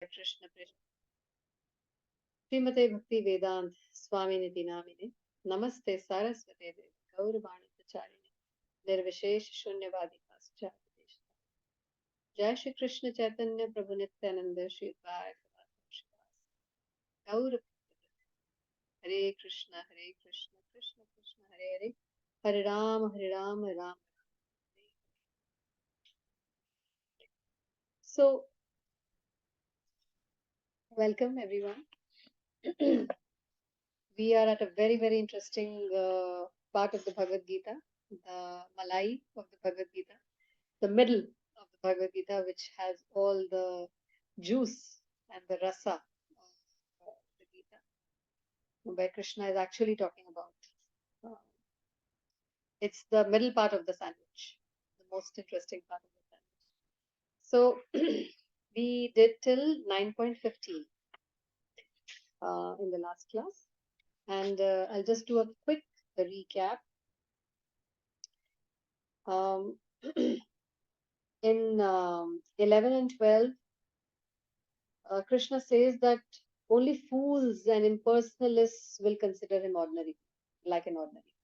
Krishna Krishna. Srimate Bhakti Vedant Swami Niti Namine. Namaste Saraswate Devi Gaurvani Pracharine. Nirvishesh Shunyavadi Paschat. Jai Shri Krishna Chaitanya Prabhu Nityananda Shri Advaita Gaur Hare Krishna Krishna Krishna Hare Hare Hare Ram Ram Ram. So, welcome everyone. We are at a very, very interesting part of the Bhagavad Gita, the Malai of the Bhagavad Gita, the middle of the Bhagavad Gita, which has all the juice and the rasa of the Gita, where Krishna is actually talking about. Uh, it's the middle part of the sandwich, the most interesting part of the sandwich. So, we did till 9.15 in the last class. And I'll just do a quick recap. In 11 and 12, Krishna says that only fools and impersonalists will consider him ordinary, like an ordinary.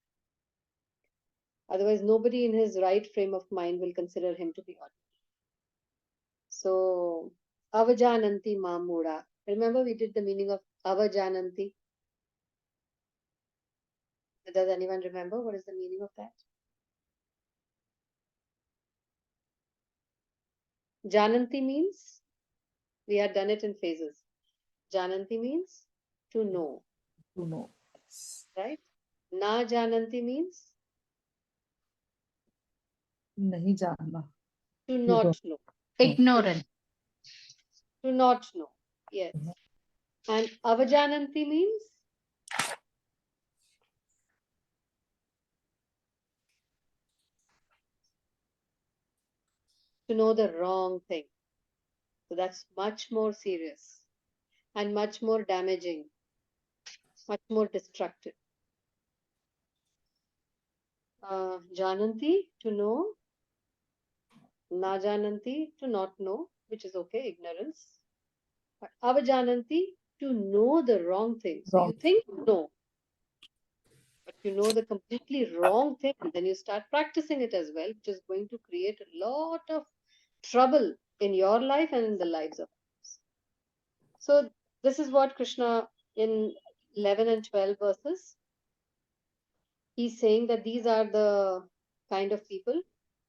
Otherwise, nobody in his right frame of mind will consider him to be ordinary. So, avajananti mamura. Remember, we did the meaning of avajananti. Does anyone remember what is the meaning of that? Jananti means, we had done it in phases. Jananti means to know. To know. Right? Na jananti means नहीं जानना. to not know. Ignorant. To not know. Yes. And avajananti means to know the wrong thing. So that's much more serious and much more damaging, much more destructive. Jananti, to know. Na jananti, to not know, which is okay, ignorance. But avajananti, to know the wrong thing. So you think you know, but you know the completely wrong thing, and then you start practicing it as well, which is going to create a lot of trouble in your life and in the lives of others. So this is what Krishna in 11 and 12 verses, he's saying that these are the kind of people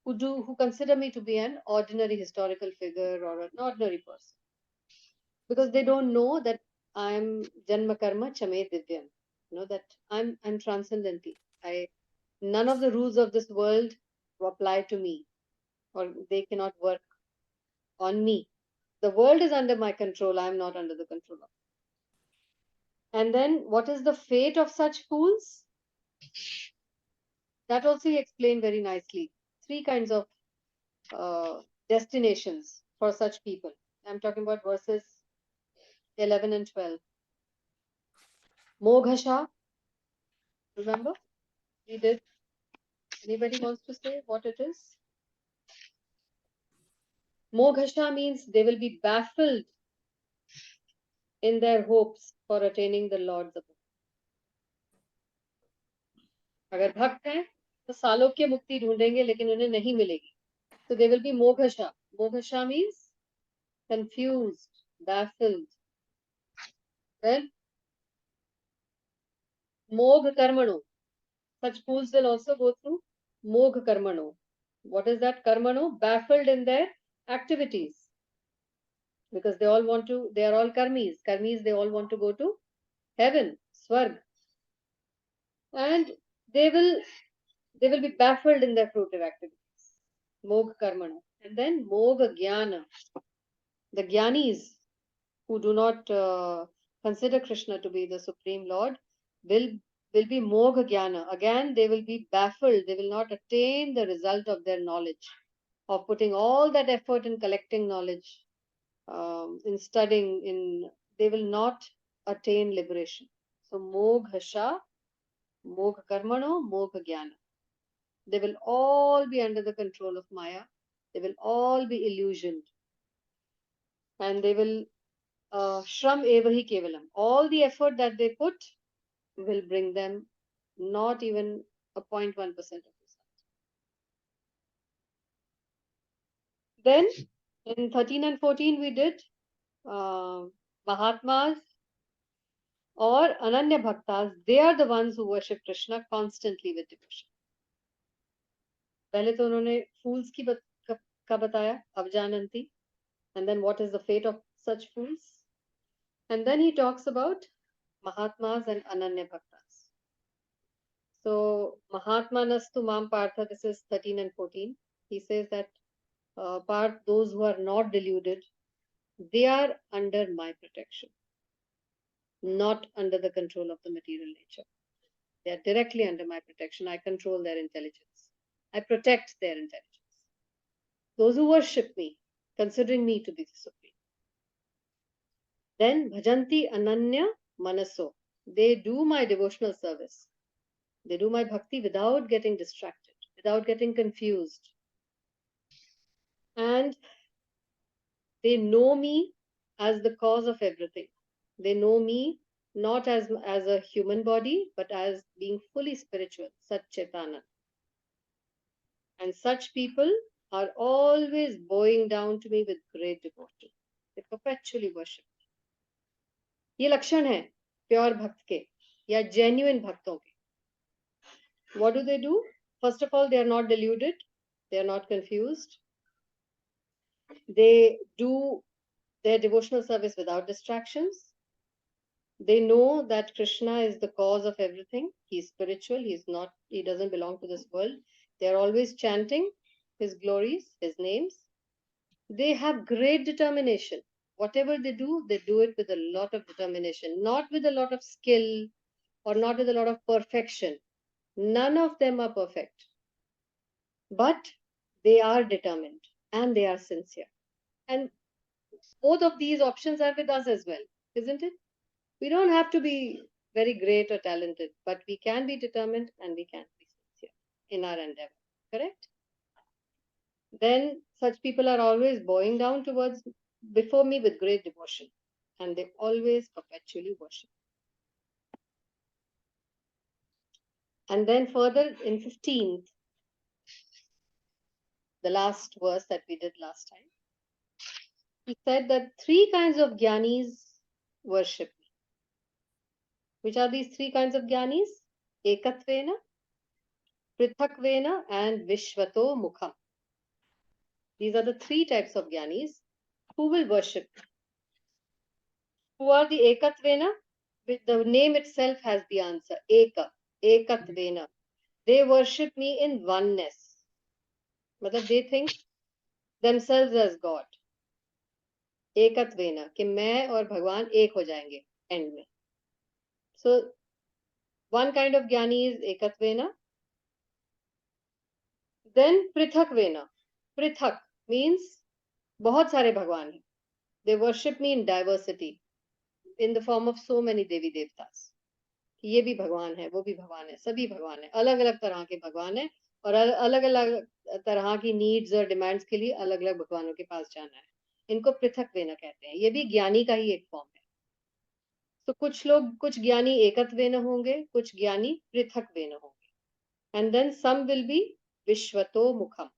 who consider me to be an ordinary historical figure or an ordinary person, because they don't know that I'm Janma Karma Chame Divyam. You know that I'm transcendental. None of the rules of this world apply to me, or they cannot work on me. The world is under my control. I'm not under the control of it. And then what is the fate of such fools? That also he explained very nicely. Three kinds of destinations for such people. I'm talking about verses 11 and 12. Moghasha. Remember? We did. Anybody wants to say what it is? Moghasha means they will be baffled in their hopes for attaining the Lord's abode. अगर भक्त हैं तो सालोक्य मुक्ति ढूंढेंगे लेकिन उन्हें नहीं मिलेगी. So they will be moghasha. Moghasha means confused, baffled. Then mogh karmano. Such fools will also go through mogh karmano. What is that karmano? Baffled in their activities. Because they are all karmis. Karmis, they all want to go to heaven, swarg. And they will be baffled in their fruitive activities. Mogh karmano. And then mogh jnana. The jnanis who do not consider Krishna to be the Supreme Lord will be mogha jnana. Again, they will be baffled. They will not attain the result of their knowledge, of putting all that effort in collecting knowledge, in studying. They will not attain liberation. So moghasha, mogha karmano, mogha jnana. They will all be under the control of Maya. They will all be illusioned. And they will Shram eva hi kevalam. All the effort that they put will bring them not even a 0.1% of result. Then in 13 and 14 we did Mahatmas or Ananya Bhaktas. They are the ones who worship Krishna constantly with devotion. पहले तो उन्होंने fools का बताया, avjananti, and then what is the fate of such fools. And then he talks about Mahatmas and Ananya Bhaktas. So Mahatma Nastu Mam Partha, this is 13 and 14. He says that Parth, those who are not deluded, they are under my protection, not under the control of the material nature. They are directly under my protection. I control their intelligence. I protect their intelligence. Those who worship me, considering me to be the supreme. Then bhajanti ananya manaso. They do my devotional service. They do my bhakti without getting distracted, without getting confused. And they know me as the cause of everything. They know me not as a human body, but as being fully spiritual, Sat Chaitanya. And such people are always bowing down to me with great devotion. They perpetually worship. ये लक्षण है pure भक्त के या genuine भक्तों के. What do? First of all, they are not deluded. They are not confused. They do their devotional service without distractions. They know that Krishna is the cause of everything. He's spiritual. He doesn't belong to this world. They're always chanting his glories, his names. They have great determination. Whatever they do it with a lot of determination, not with a lot of skill or not with a lot of perfection. None of them are perfect. But they are determined and they are sincere. And both of these options are with us as well, isn't it? We don't have to be very great or talented, but we can be determined and we can be sincere in our endeavor. Correct? Then such people are always bowing down before me with great devotion, and they always perpetually worship. And then further in 15th, the last verse that we did last time, he said that 3 kinds of jnanis worship me. Which are these 3 kinds of jnanis? Ekatvena, Prithakvena, and Vishwato Mukham. These are the 3 types of jnanis who will worship. Who are the Ekatvena? The name itself has the answer. Ekatvena. They worship me in oneness. Matlab they think themselves as God. Ekatvena. कि मैं और भगवान एक हो जाएंगे end में. So one kind of jnani is Ekatvena. Then Prithakvena. Prithak means बहुत सारे भगवान हैं. They worship me in diversity, in the form of so many Devi Devtas. ये भी भगवान है, वो भी भगवान है, सभी भगवान है, अलग अलग तरह के भगवान है और अलग अलग तरह की नीड्स और डिमांड्स के लिए अलग अलग भगवानों के पास जाना है. इनको पृथक वेना कहते हैं. ये भी ज्ञानी का ही एक फॉर्म है. तो कुछ ज्ञानी एकत्व वेना होंगे, कुछ ज्ञानी पृथक वेना होंगे. And then some will be विश्वतो मुखम.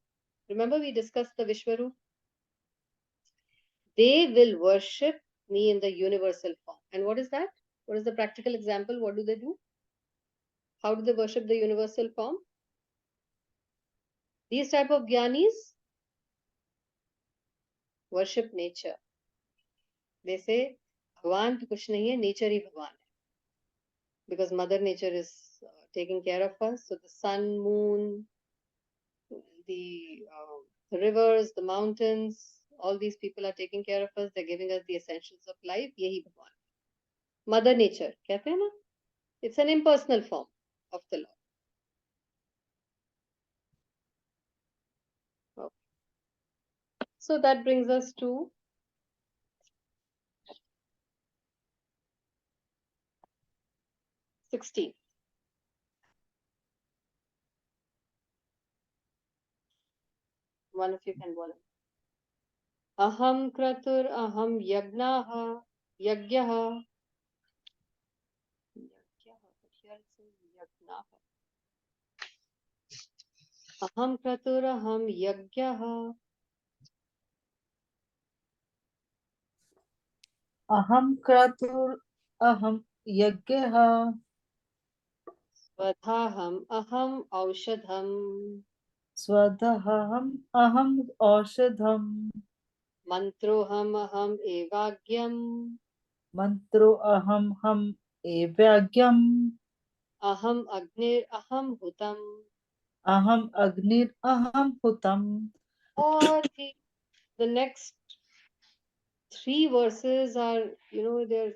Remember we discussed the Vishwaru? They will worship me in the universal form. And what is that? What is the practical example? What do they do? How do they worship the universal form? These type of jnanis worship nature. They say, Bhagwan to kuch nahi hai, nature hi Bhagwan hai. Because Mother Nature is taking care of us. So the sun, moon, the rivers, the mountains, all these people are taking care of us. They're giving us the essentials of life. Yehi Bhagwan. Mother Nature, कहते हैं ना? It's an impersonal form of the Lord. Okay. So that brings us to 16. One of you can volunteer. Aham kratur aham yagnaha Yagyaha. Yagyaha. But here it says Yagnaha. Aham kraturaham yagyaha. Aham kratur aham yagyaha. Svadhaham aham aushadham. Swadaham aham aushadham. Mantroham aham evagyam. Mantro aham ham evagyam. Aham agnir aham hutam. Aham agnir aham hutam. All the next three verses are, they're,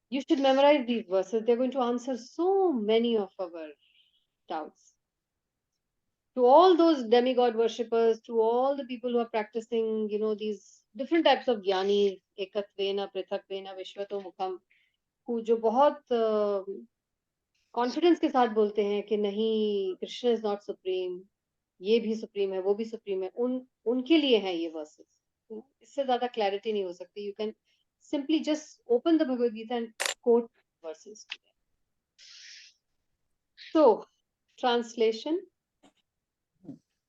you should memorize these verses. They're going to answer so many of our doubts. To all those demigod worshippers, to all the people who are practicing, these different types of jnanis, ekatvena, prithakvena, vishwato mukham, who जो बहुत confidence के साथ बोलते हैं कि नहीं, Krishna is not supreme, ये भी सुप्रीम है, वो भी सुप्रीम है, उनके लिए है ये वर्सेस. इससे ज्यादा क्लैरिटी नहीं हो सकती. You can simply just open the Bhagavad Gita and quote verses. So, translation.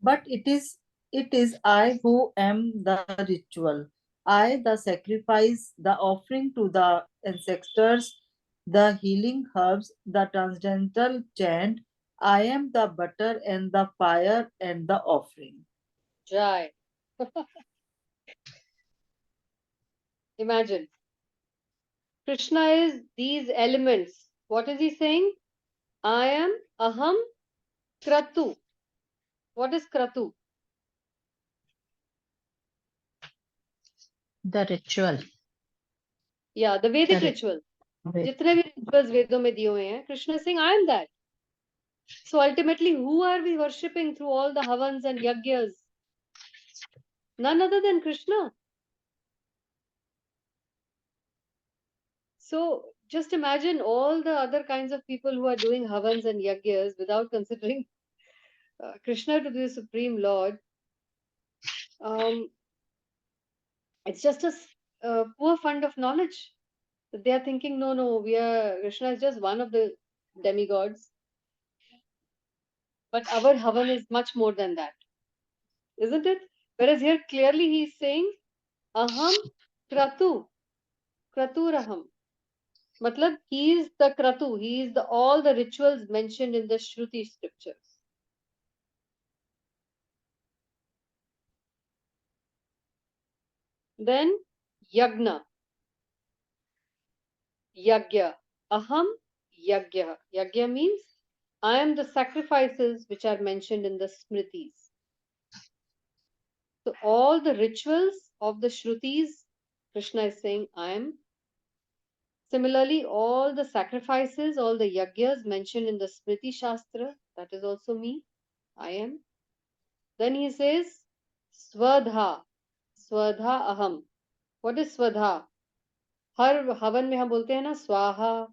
But it is I who am the ritual. I the sacrifice, the offering to the ancestors, the healing herbs, the transcendental chant. I am the butter and the fire and the offering. Dry. Imagine. Krishna is these elements. What is he saying? I am aham kratu. What is kratu? The ritual. Yeah, the Vedic ritual. जितने भी rituals वेदों में दिए हुए हैं, Krishna is saying, I am that. So ultimately, who are we worshipping through all the havans and yagyas? None other than Krishna. So just imagine all the other kinds of people who are doing havans and yagyas without considering Krishna to be the Supreme Lord. It's just a poor fund of knowledge. They are thinking, no, Krishna is just one of the demigods. But our havan is much more than that. Isn't it? Whereas here clearly he is saying, aham kratu, kraturaham. Matlab, he is the kratu, he is all the rituals mentioned in the Shruti scriptures. Then, yagna, yagya, aham yagya. Yagya means, I am the sacrifices which are mentioned in the Smritis. So all the rituals of the Shrutis, Krishna is saying, I am. Similarly, all the sacrifices, all the yagyas mentioned in the Smriti Shastra, that is also me. I am. Then he says, Swadha. Swadha aham. What is Swadha? हर हवन में हम बोलते हैं ना स्वाहा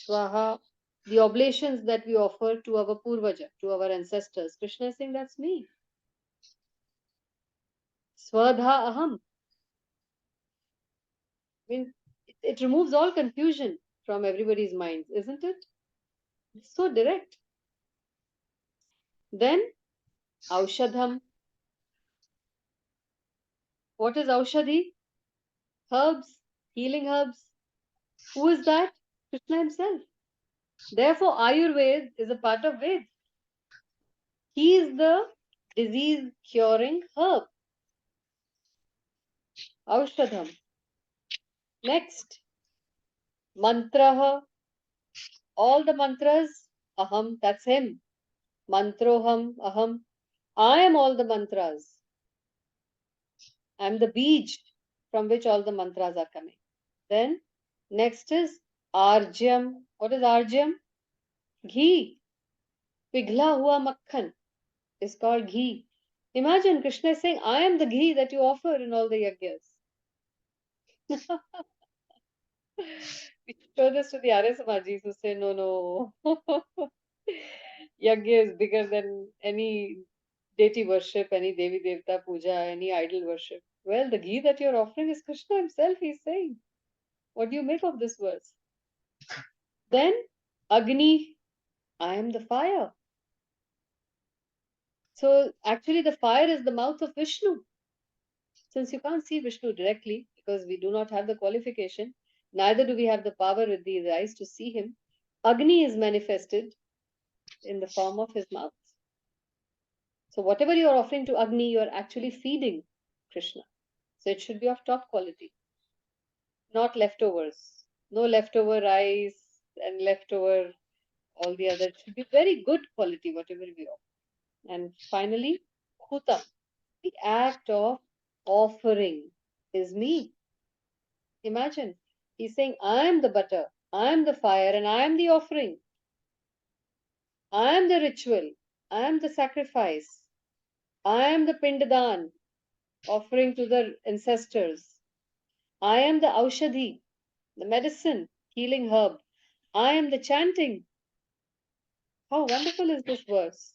स्वाहा. The oblations that we offer to our purvaja, to our ancestors. Krishna is saying, that's me. Swadha aham. I mean, it removes all confusion from everybody's minds, isn't it? It's so direct. Then, Aushadham. What is Aushadhi? Herbs, healing herbs. Who is that? Krishna himself. Therefore, Ayurveda is a part of Ved. He is the disease curing herb. Aushadham. Next, Mantraha. All the mantras, Aham, that's him. Mantroham, Aham. I am all the mantras. I am the beej from which all the mantras are coming. Then, next is Arjyam. What is Arjyam? Ghee. Pigla hua makhan is called ghee. Imagine Krishna is saying, I am the ghee that you offer in all the yagyas. We show this to the Arya Samajis who say, no. Yagya is bigger than any deity worship, any Devi Devta puja, any idol worship. Well, the ghee that you're offering is Krishna himself, he's saying. What do you make of this verse? Then Agni, I am the fire. So actually the fire is the mouth of Vishnu. Since you can't see Vishnu directly because we do not have the qualification, neither do we have the power with these eyes to see him, Agni is manifested in the form of his mouth. So whatever you are offering to Agni, you are actually feeding Krishna. So it should be of top quality, not leftovers. No leftover rice and leftover all the other. It should be very good quality, whatever we offer. And finally, Hutam, the act of offering is me. Imagine, he's saying, I am the butter, I am the fire, and I am the offering. I am the ritual, I am the sacrifice, I am the pindadan, offering to the ancestors. I am the aushadhi, the medicine, healing herb. I am the chanting. How wonderful is this verse?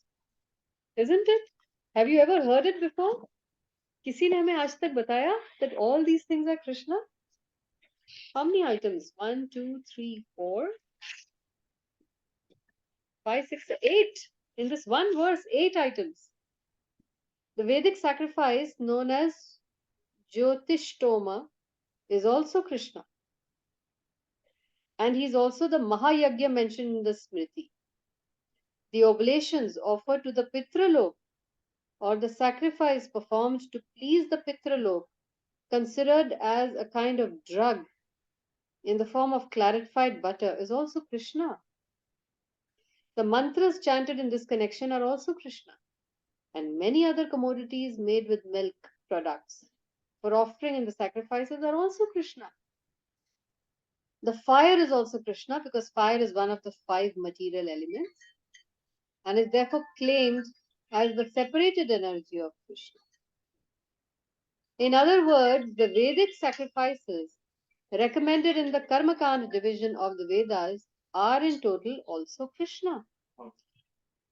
Isn't it? Have you ever heard it before? किसी ने हमें आज तक बताया that all these things are Krishna? How many items? 1, 2, 3, 4, 5, 6, 8. In this one verse, 8 items. The Vedic sacrifice known as Jyotishtoma is also Krishna. And he is also the Mahayagya mentioned in the Smriti. The oblations offered to the Pitralok or the sacrifice performed to please the Pitralok, considered as a kind of drug in the form of clarified butter, is also Krishna. The mantras chanted in this connection are also Krishna, and many other commodities made with milk products for offering in the sacrifices are also Krishna. The fire is also Krishna because fire is one of the 5 material elements and is therefore claimed as the separated energy of Krishna. In other words, the Vedic sacrifices recommended in the Karmakand division of the Vedas are in total also Krishna.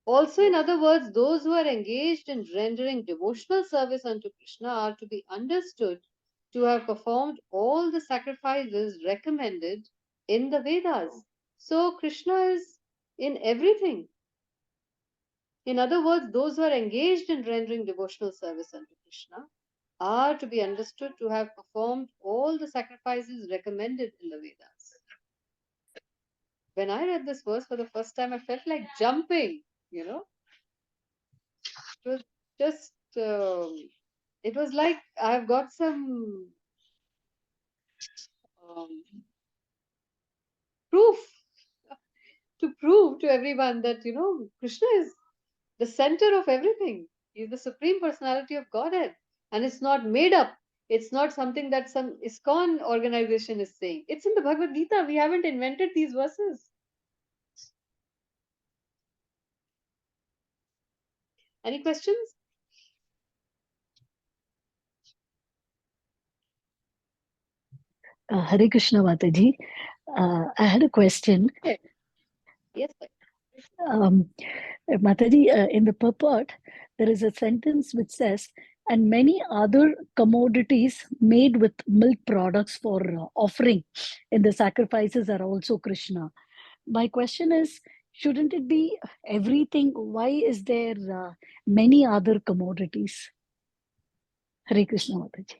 Also, in other words, those who are engaged in rendering devotional service unto Krishna are to be understood to have performed all the sacrifices recommended in the Vedas. So, Krishna is in everything. In other words, those who are engaged in rendering devotional service unto Krishna are to be understood to have performed all the sacrifices recommended in the Vedas. When I read this verse for the first time, I felt like jumping, you know. It was just, it was like I've got some um, proof to prove to everyone that, you know, Krishna is the center of everything. He's the supreme personality of Godhead. And it's not made up. It's not something that some ISKCON organization is saying. It's in the Bhagavad Gita. We haven't invented these verses. Any questions? Hare Krishna Mataji. I had a question. Yes, sir. Mataji, in the purport, there is a sentence which says, and many other commodities made with milk products for offering in the sacrifices are also Krishna. My question is, shouldn't it be everything? Why is there many other commodities? Hare Krishna Mataji.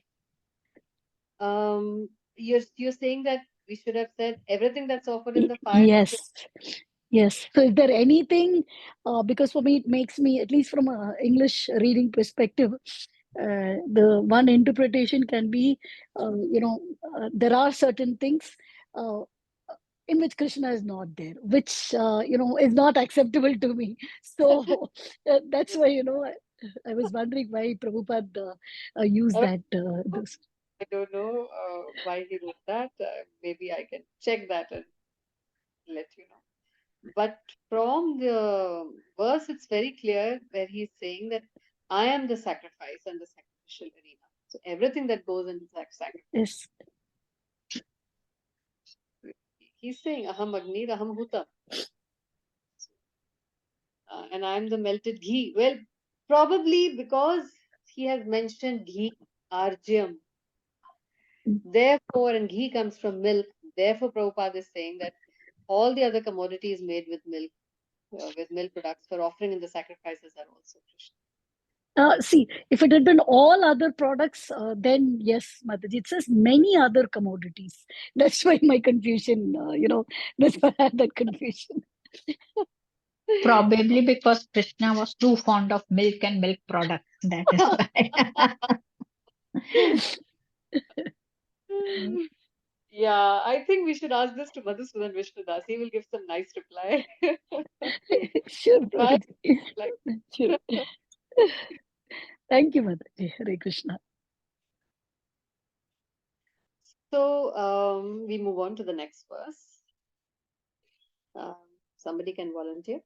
You're saying that we should have said everything that's offered in the fire. Yes. Yes. So is there anything, because for me, it makes me, at least from an English reading perspective, the one interpretation can be, there are certain things in which Krishna is not there, which, is not acceptable to me. So that's why, I was wondering why Prabhupada used that. I don't know why he wrote that. Maybe I can check that and let you know. But from the verse, it's very clear where he's saying that I am the sacrifice and the sacrificial arena. So everything that goes into that sacrifice. Yes. He's saying Aham Agni, Aham Hutam. And I'm the melted ghee. Well, probably because he has mentioned ghee, arjyam. Therefore, and ghee comes from milk. therefore Prabhupada is saying that all the other commodities made with milk products for offering in the sacrifices are also Krishna. See, if it had been all other products, then yes, Mataji, it says many other commodities. That's why my confusion, that's why I had that confusion. Probably because Krishna was too fond of milk and milk products. That is why. Yeah, I think we should ask this to Madhusudan Vishnudas. He will give some nice reply. Sure, Why? Mataji. Like, Sure. Thank you, Mataji. Hare Krishna. so we move on to the next verse. Somebody can volunteer.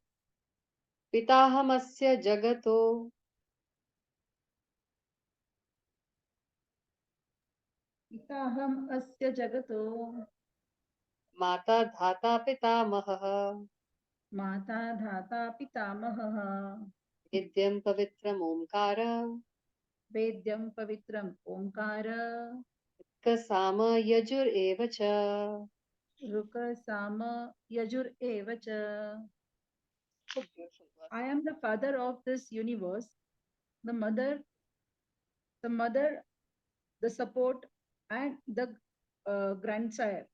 Pitahamasya jagato Pitaham asya jagato mata dhata pitamahah mata dhata pitamahah vidyam pavitram omkara vedyam pavitram omkara kasama yajur evacha. ruka sama yajur evacha. So beautiful verse. I am the father of this universe, the mother, the support, and the grandsire.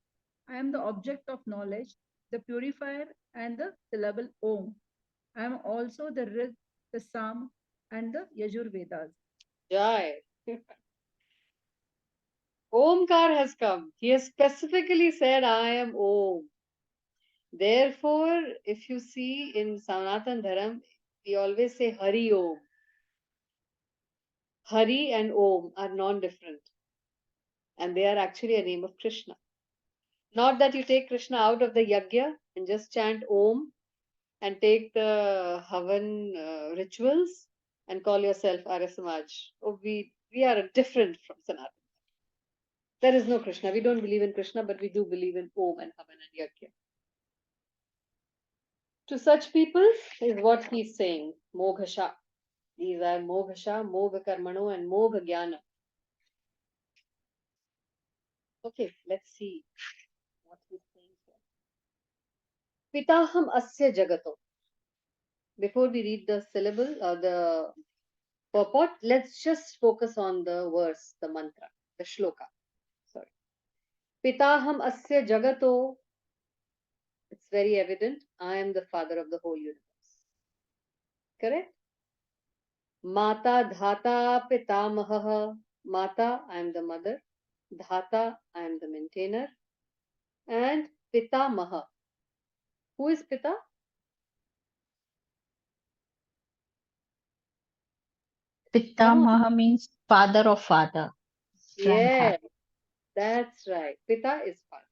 I am the object of knowledge, the purifier, and the syllable Om. I am also the Rig, the Sam, and the Yajur Vedas. Jai. Omkar has come. He has specifically said, I am Om. Therefore, if you see in Sanatan Dharam, we always say Hari Om. Hari and Om are non-different. And they are actually a name of Krishna. Not that you take Krishna out of the yajna and just chant Om and take the Havan rituals and call yourself Arya Samaj. Oh, we are different from Sanatan. There is no Krishna. We don't believe in Krishna, but we do believe in Om and Havan and Yajna. To such people is what he's saying, Moghasha. These are Moghasha, Mogha Karmano, and Mogha Jnana. Okay, let's see what he's saying here. Pitaham Asya Jagato. Before we read the syllable or the purport, let's just focus on the verse, the mantra, the shloka. Sorry. Pitaham Asya Jagato. It's very evident. I am the father of the whole universe. Correct? Mata Dhata Pitamaha. Mata, I am the mother. Dhata, I am the maintainer. And Pitamaha. Who is Pita? Pitamaha means father of father. Yeah, Grandfather. that's right. Pita is father.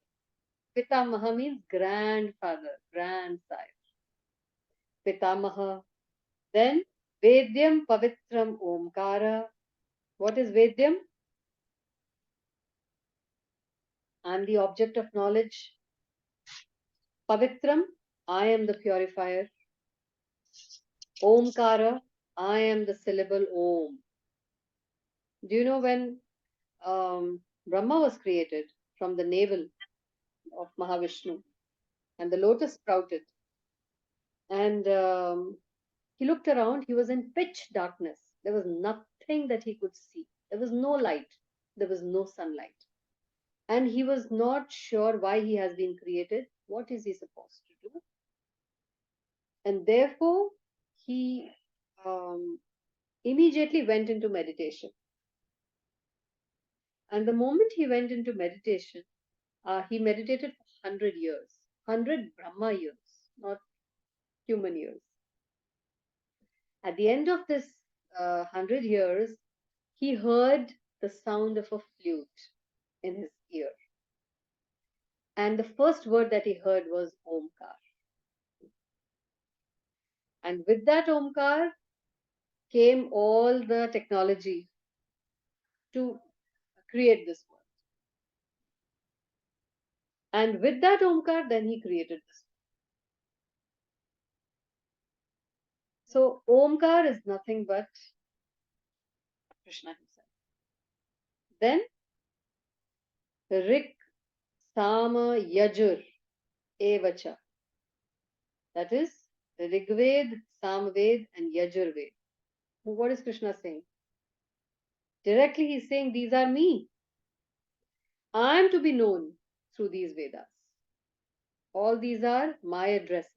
Pitamaha means grandfather, grandsire. Pitamaha. Then Vedyam Pavitram Omkara. What is Vedyam? I am the object of knowledge. Pavitram, I am the purifier. Omkara, I am the syllable Om. Do you know when Brahma was created from the navel of Mahavishnu and the lotus sprouted? And he looked around, he was in pitch darkness. There was nothing that he could see. There was no light. There was no sunlight. And he was not sure why he has been created. What is he supposed to do? And therefore, he immediately went into meditation. And the moment he went into meditation, he meditated for 100 years, 100 Brahma years, not human years. At the end of this 100 years, he heard the sound of a flute in his ear. And the first word that he heard was Omkar. And with that Omkar came all the technology to create this world. And with that Omkar, then he created this. So Omkar is nothing but Krishna himself. Then Rik, Sama Yajur Evacha. That is Rigved, Samved, and Yajurved. What is Krishna saying? Directly he's saying, these are me. I am to be known through these Vedas. All these are my addresses.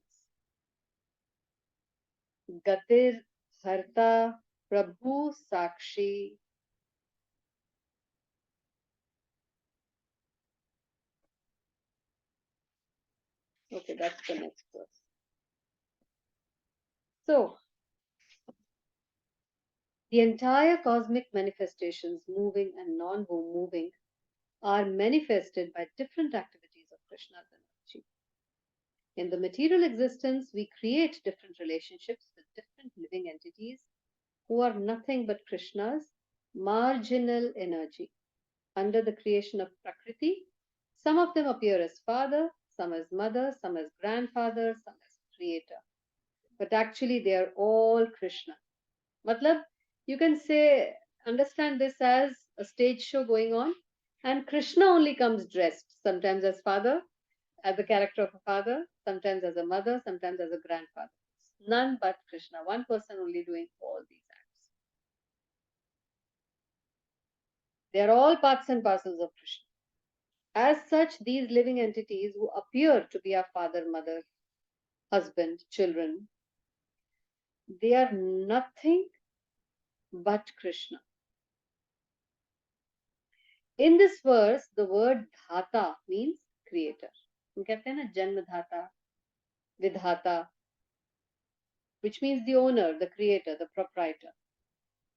Gatir, Harta, Prabhu, Sakshi. Okay, that's the next verse. So, the entire cosmic manifestations, moving and non-moving, are manifested by different activities of Krishna's energy. In the material existence, we create different relationships with different living entities who are nothing but Krishna's marginal energy. Under the creation of Prakriti, some of them appear as father, some as mother, some as grandfather, some as creator. But actually, they are all Krishna. Matlab, you can say, understand this as a stage show going on, and Krishna only comes dressed, sometimes as father, as the character of a father, sometimes as a mother, sometimes as a grandfather. None but Krishna, one person only doing all these acts. They are all parts and parcels of Krishna. As such, these living entities who appear to be our father, mother, husband, children, they are nothing but Krishna. In this verse, the word dhata means creator. हम कहते हैं ना जन्म धाता, vidhata, which means the owner, the creator, the proprietor.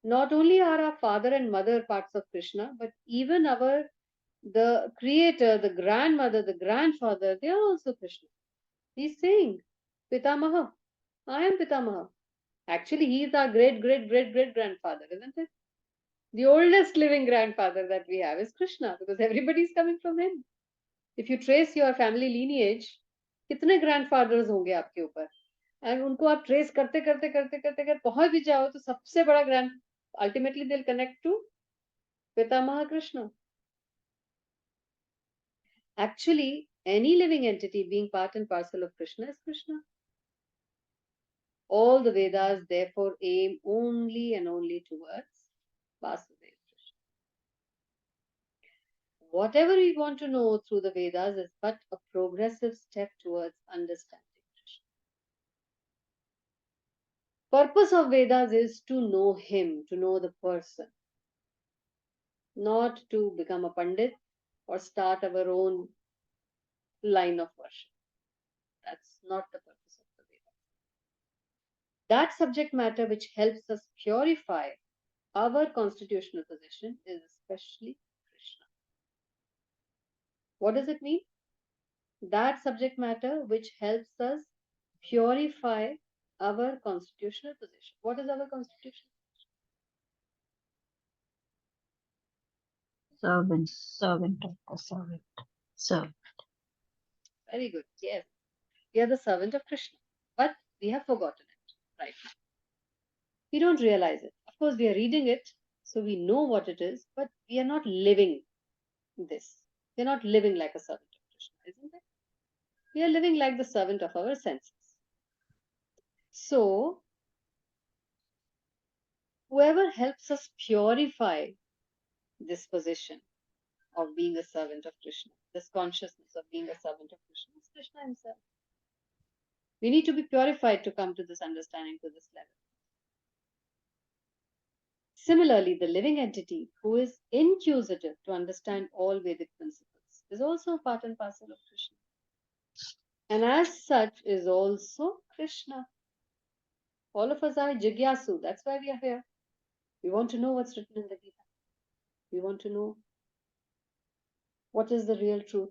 Not only are our father and mother parts of Krishna, but even the creator, the grandmother, the grandfather, they are also Krishna. He's saying, Pitamaha, I am Pitamaha. Actually, he is our great, great, great, great grandfather, isn't it? The oldest living grandfather that we have is Krishna, because everybody is coming from him. If you trace your family lineage, कितने grandfathers होंगे आपके ऊपर, and उनको आप trace करते करते करते करते अगर पहुंच भी जाओ तो सबसे बड़ा ultimately they'll connect to Pitamaha Krishna. Actually, any living entity being part and parcel of Krishna is Krishna. All the Vedas therefore aim only and only towards Vasudeva Krishna. Whatever we want to know through the Vedas is but a progressive step towards understanding Krishna. Purpose of Vedas is to know him, to know the person, not to become a pandit or start our own line of worship. That's not the purpose of the Vedas. That subject matter which helps us purify our constitutional position is especially Krishna. What does it mean? That subject matter which helps us purify our constitutional position. What is our constitution? Servant of the servant. Servant. Very good. Yes. We are the servant of Krishna. But we have forgotten it right now. We don't realize it. Of course, we are reading it, so we know what it is, but we are not living this. We are not living like a servant of Krishna, isn't it? We are living like the servant of our senses. So, whoever helps us purify this position of being a servant of Krishna, this consciousness of being a servant of Krishna, is Krishna himself. We need to be purified to come to this understanding, to this level. Similarly, the living entity who is inquisitive to understand all Vedic principles is also part and parcel of Krishna. And as such is also Krishna. All of us are Jigyasu. That's why we are here. We want to know what's written in the Gita. We want to know what is the real truth.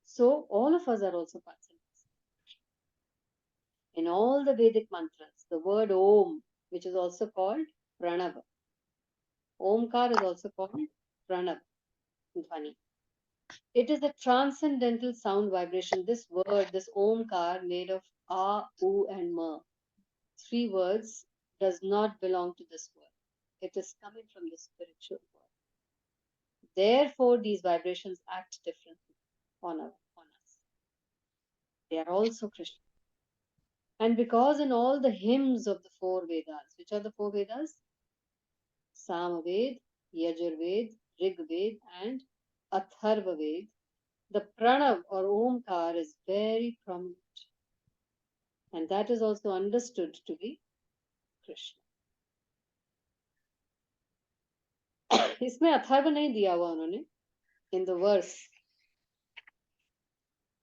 So all of us are also parts and parcel of Krishna. In all the Vedic mantras, the word Om, which is also called Pranava. Omkar is also called Pranava, Dhvani. It is a transcendental sound vibration. This word, this Omkar, made of A, U, and Ma, three words, does not belong to this world. It is coming from the spiritual world. Therefore, these vibrations act differently on us. They are also Krishna. And because in all the hymns of the four Vedas, which are the four Vedas? Samaved, Yajurved, Rigved, and Atharvaved, the Pranav or Omkar is very prominent. And that is also understood to be Krishna. इसमें अथर्व नहीं दिया हुआ उन्होंने in the verse.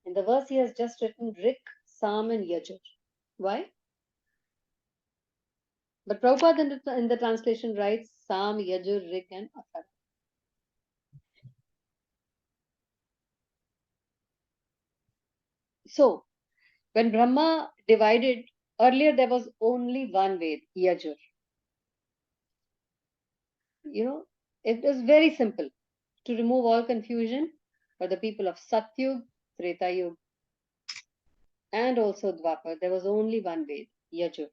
In the verse he has just written Rik, Sam and Yajur. Why? But Prabhupada in the translation writes Sam, Yajur, Rik and Atharva. So, when Brahma divided, earlier there was only one Ved, Yajur. It was very simple to remove all confusion for the people of Satyug, Treta Yug, and also Dwapar. There was only one Ved, Yajur.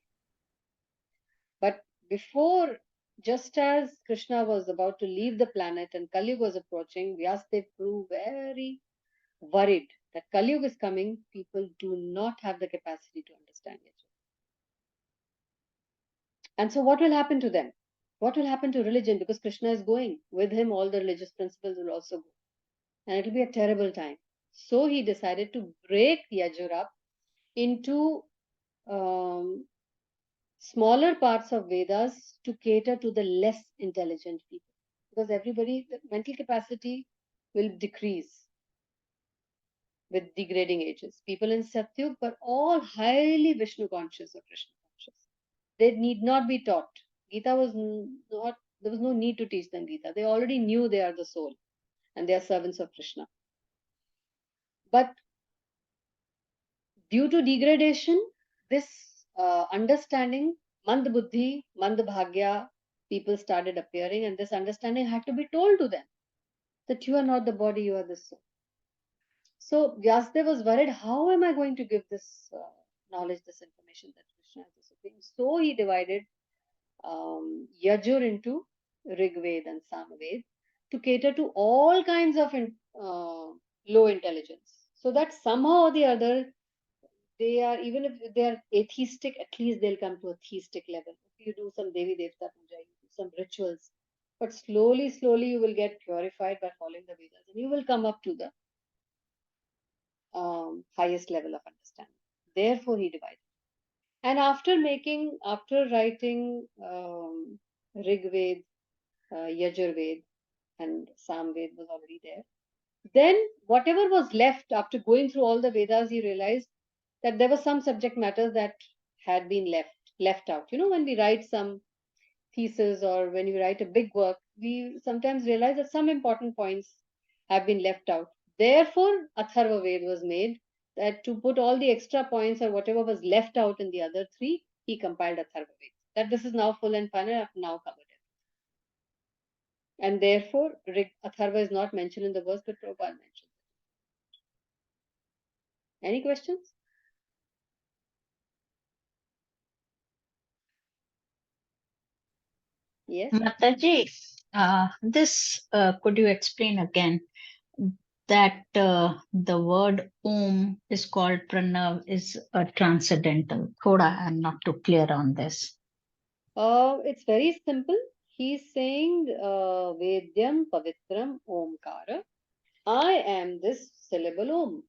But before, just as Krishna was about to leave the planet and Kali was approaching, Vyasadeva grew very worried that Kali is coming. People do not have the capacity to understand Yajur. And so what will happen to them? What will happen to religion? Because Krishna is going. With him, all the religious principles will also go. And it will be a terrible time. So he decided to break Yajur up into smaller parts of Vedas to cater to the less intelligent people. Because the mental capacity will decrease with degrading ages. People in Satyug were all highly Vishnu conscious or Krishna conscious. They need not be taught. Gita was not, there was no need to teach them Gita. They already knew they are the soul and they are servants of Krishna. But due to degradation, this understanding, Mand Buddhi, Mand Bhagya, people started appearing, and this understanding had to be told to them that you are not the body, you are the soul. So Vyasadeva was worried, how am I going to give this knowledge, this information that Krishna is the supreme? So he divided Yajur into Rigved and Samaved to cater to all kinds of low intelligence. So that somehow or the other, they are, even if they are atheistic, at least they'll come to a theistic level. If you do some Devi Devta puja, you do some rituals, but slowly, slowly you will get purified by following the Vedas and you will come up to the highest level of understanding. Therefore, he divided. And after writing Rigved, Yajurved, and Samved was already there, then whatever was left after going through all the Vedas, he realized that there were some subject matters that had been left out. When we write some thesis or when we write a big work, we sometimes realize that some important points have been left out. Therefore, Atharva Ved was made, that to put all the extra points or whatever was left out in the other three, he compiled Atharva Ved. That this is now full and final, I have now covered it. And therefore, Atharva is not mentioned in the verse, but Prabhupada mentioned. Any questions? Yes. Mataji, this could you explain again that the word Om is called Pranav is transcendental? Thoda, I'm not too clear on this. It's very simple. He's saying Vedyam Pavitram Omkara. I am this syllable Om.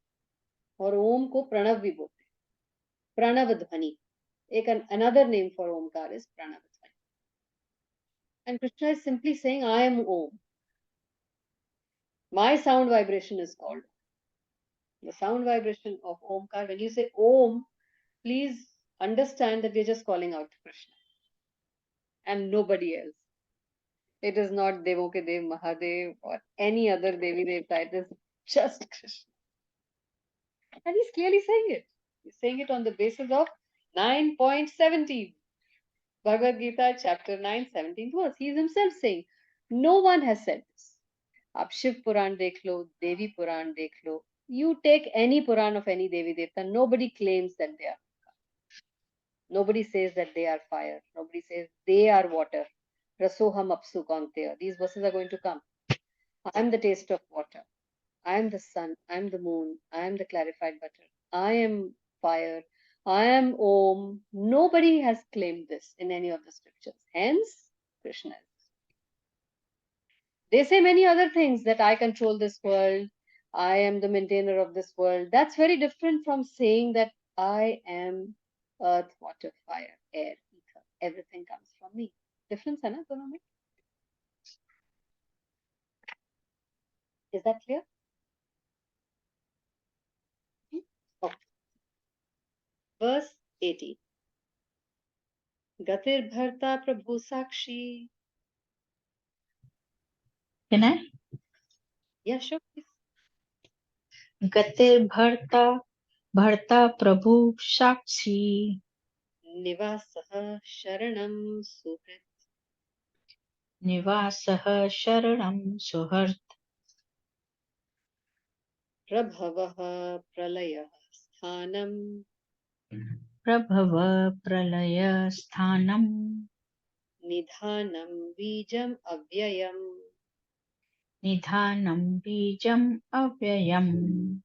और ओम को प्रणव भी बोलते हैं, प्रणव ध्वनि. Another name for Omkar is Pranav Dhvani. And Krishna is simply saying, I am Om. My sound vibration is called. The sound vibration of Omkar, when you say Om, please understand that we're just calling out Krishna and nobody else. It is not Devo ke Dev Mahadev or any other Devi Devta. It is just Krishna. And he's clearly saying it. He's saying it on the basis of 9.17. Bhagavad Gita, chapter 9, 17th verse. He is himself saying, no one has said this. आप शिव पुराण देख लो, देवी पुराण देख लो. You take any Puran of any Devi Devta, nobody claims that they are. Nobody says that they are fire. Nobody says they are water. Rasoham apsu kaunteya. These verses are going to come. I am the taste of water. I am the sun. I am the moon. I am the clarified butter. I am fire. I am Om. Nobody has claimed this in any of the scriptures. Hence, Krishna is. They say many other things, that I control this world. I am the maintainer of this world. That's very different from saying that I am earth, water, fire, air, ether. Everything comes from me. Difference hai na dono mein? Is that clear? Okay. Verse 18. Gatir bharta prabhu sakshi. Can I? Yeah, sure, please. Gatir bharta prabhu sakshi. Nivasah sharanam suhrit. Nivasah sharanam suhart. Prabhavah pralayah sthanam. Prabhava pralaya sthanam. Nidhanam bijam avyayam. Nidhanam bijam avyayam.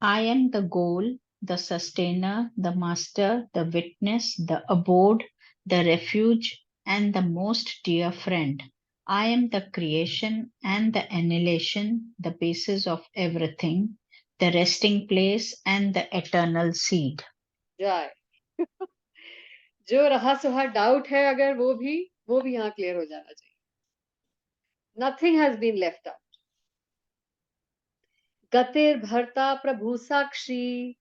I am the goal, the sustainer, the master, the witness, the abode, the refuge, and the most dear friend. I am the creation and the annihilation, the basis of everything, the resting place and the eternal seed. Jai. जो रहा सुहा doubt है अगर वो भी यहाँ clear हो जाना चाहिए. Nothing has been left out. Gatir bharta prabhu sakshi.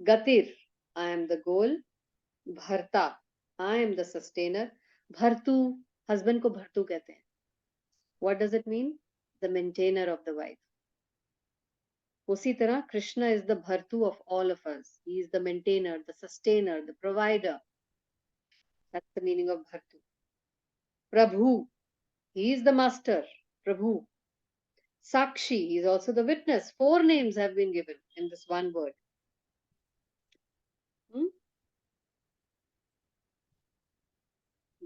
Gatir, I am the goal. Bharta, I am the sustainer. Bhartu, husband को भरतू कहते हैं. What does it mean? The maintainer of the wife. उसी तरह Krishna is the bhartu of all of us. He is the maintainer, the sustainer, the provider. That's the meaning of bhartu. Prabhu, he is the master. Prabhu. Sakshi, he is also the witness. 4 names have been given in this one word.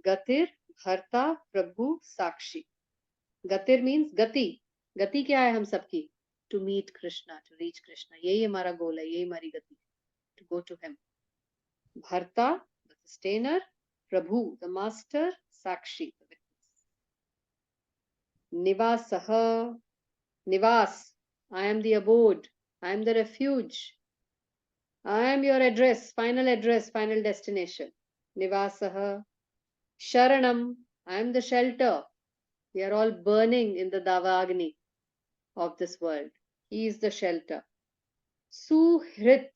Gatir, Bharta, Prabhu, Sakshi. Gatir means gati. Gati क्या है हम सबकी? To meet Krishna, to reach Krishna. यही हमारा goal है, यही हमारी गति. To go to him. Bharta, the sustainer. Prabhu, the master. Sakshi, the witness. Nivasaha, Nivas, I am the abode. I am the refuge. I am your address, final destination. Nivasaha. Sharanam, I am the shelter. We are all burning in the Davagni of this world. He is the shelter. Suhrit.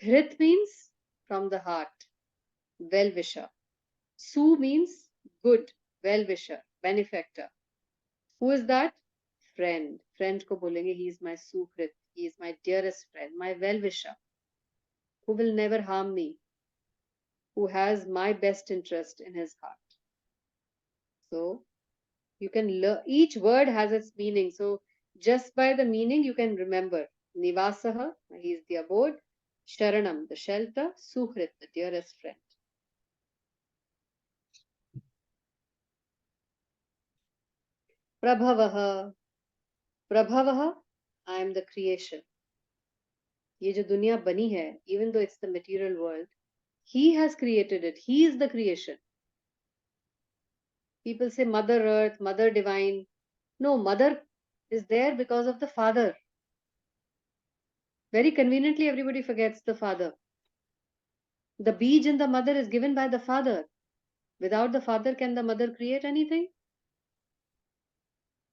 Hrit means from the heart, well-wisher. Su means good, well-wisher, benefactor. Who is that? Friend. Friend ko bolenge, he is my suhrit. He is my dearest friend, my well-wisher, who will never harm me, who has my best interest in his heart. So, you can learn, each word has its meaning. So, just by the meaning, you can remember. Nivasaha, he is the abode. Sharanam, the shelter. Suhrit, the dearest friend. Prabhavaha. Prabhavaha, I am the creation. ये जो दुनिया बनी है, even though it's the material world, he has created it. He is the creation. People say Mother Earth, Mother Divine. No, Mother is there because of the Father. Very conveniently, everybody forgets the Father. The beej in the mother is given by the father. Without the father, can the mother create anything?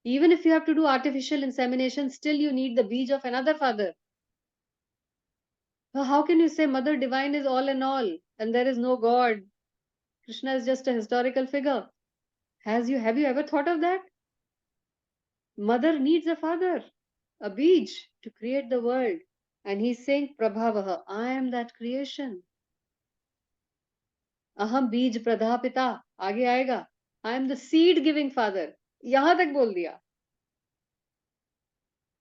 Even if you have to do artificial insemination, still you need the beej of another father. So how can you say Mother Divine is all in all and there is no God? Krishna is just a historical figure. Have you ever thought of that? Mother needs a father, a beej to create the world. And he's saying, Prabhavaha, I am that creation. Aham beej pradhapita, आगे आएगा. I am the seed giving father. यहाँ तक बोल दिया.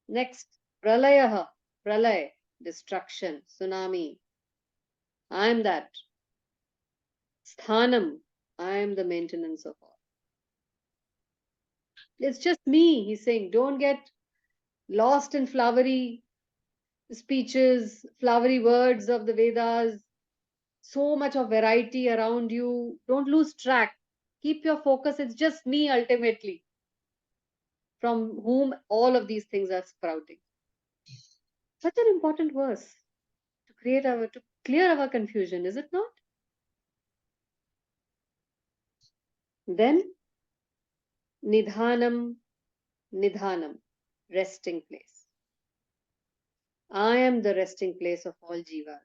Next, pralayah, pralay, destruction, tsunami. I am that. Sthanam, I am the maintenance of all. It's just me, he's saying. Don't get lost in flowery speeches, flowery words of the Vedas, so much of variety around you. Don't lose track. Keep your focus. It's just me ultimately, from whom all of these things are sprouting. Such an important verse to clear our confusion, is it not? Then nidhanam, resting place. I am the resting place of all jivas.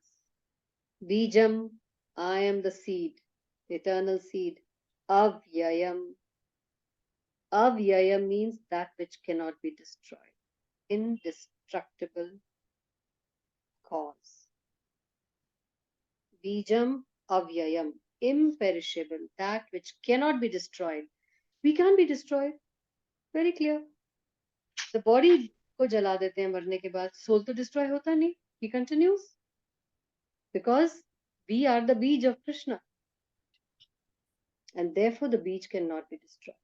Bijam, I am the seed, eternal seed. Avyayam, avyayam means that which cannot be destroyed. Indestructible cause. Bijam, avyayam, imperishable, that which cannot be destroyed. We can't be destroyed. Very clear. The body को जला देते हैं मरने के बाद, soul तो destroy होता नहीं. He continues. Because we are the beej of Krishna. And therefore the beej cannot be destroyed.